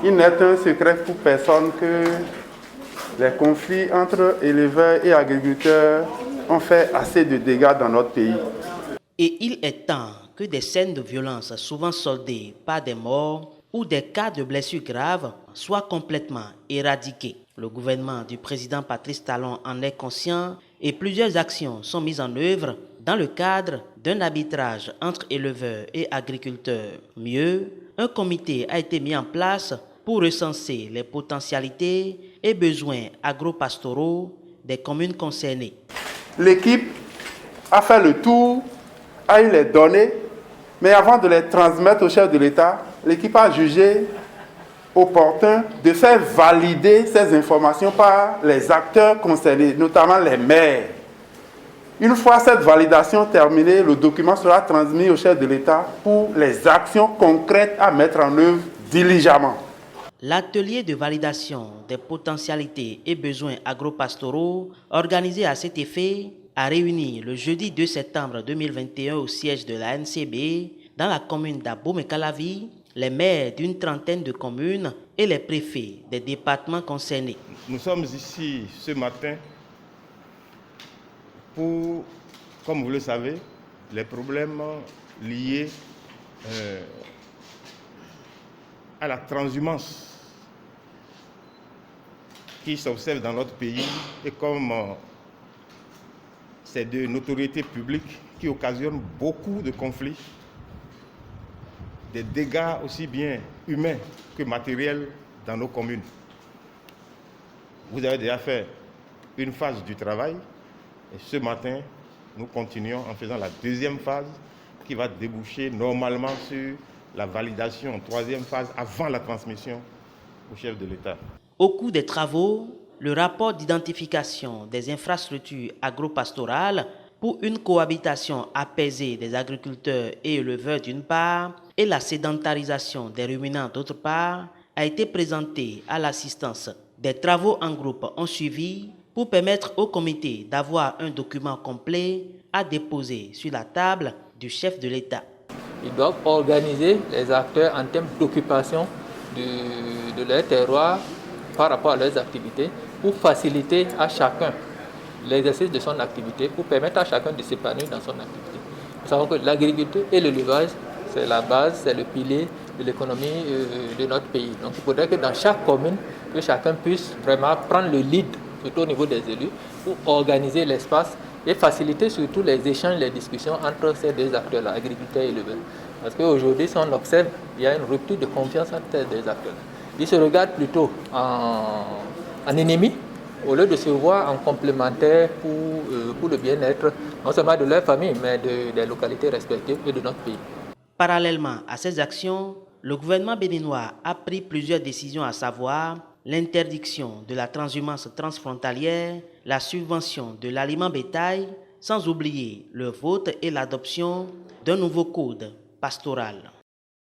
Il n'est un secret pour personne que les conflits entre éleveurs et agriculteurs ont fait assez de dégâts dans notre pays. Et il est temps que des scènes de violence, souvent soldées par des morts ou des cas de blessures graves, soient complètement éradiquées. Le gouvernement du président Patrice Talon en est conscient et plusieurs actions sont mises en œuvre dans le cadre d'un arbitrage entre éleveurs et agriculteurs. Mieux, un comité a été mis en place pour recenser les potentialités et besoins agro-pastoraux des communes concernées. L'équipe a fait le tour, a eu les données, mais avant de les transmettre au chef de l'État, l'équipe a jugé opportun de faire valider ces informations par les acteurs concernés, notamment les maires. Une fois cette validation terminée, le document sera transmis au chef de l'État pour les actions concrètes à mettre en œuvre diligemment. L'atelier de validation des potentialités et besoins agro-pastoraux organisé à cet effet a réuni le jeudi 2 septembre 2021 au siège de la NCB dans la commune d'Abomey-Calavi, les maires d'une trentaine de communes et les préfets des départements concernés. Nous sommes ici ce matin pour, comme vous le savez, les problèmes liés à la transhumance qui s'observe dans notre pays et comme c'est de notoriété publique qui occasionne beaucoup de conflits, des dégâts aussi bien humains que matériels dans nos communes. Vous avez déjà fait une phase du travail et ce matin, nous continuons en faisant la deuxième phase qui va déboucher normalement sur la validation, troisième phase, avant la transmission au chef de l'État. Au cours des travaux, le rapport d'identification des infrastructures agro-pastorales pour une cohabitation apaisée des agriculteurs et éleveurs d'une part et la sédentarisation des ruminants d'autre part a été présenté à l'assistance. Des travaux en groupe ont suivi pour permettre au comité d'avoir un document complet à déposer sur la table du chef de l'État. Ils doivent organiser les acteurs en termes d'occupation de leur terroir par rapport à leurs activités pour faciliter à chacun l'exercice de son activité, pour permettre à chacun de s'épanouir dans son activité. Nous savons que l'agriculture et l'élevage, c'est la base, c'est le pilier de l'économie de notre pays. Donc il faudrait que dans chaque commune, que chacun puisse vraiment prendre le lead, surtout au niveau des élus, pour organiser l'espace et faciliter surtout les échanges, les discussions entre ces deux acteurs-là, agriculteurs et éleveurs. Parce qu'aujourd'hui, si on observe, il y a une rupture de confiance entre ces deux acteurs-là. Ils se regardent plutôt en ennemis, au lieu de se voir en complémentaires pour le bien-être, non seulement de leur famille, mais des localités respectives et de notre pays. Parallèlement à ces actions, le gouvernement béninois a pris plusieurs décisions, à savoir l'interdiction de la transhumance transfrontalière, la subvention de l'aliment bétail, sans oublier le vote et l'adoption d'un nouveau code pastoral.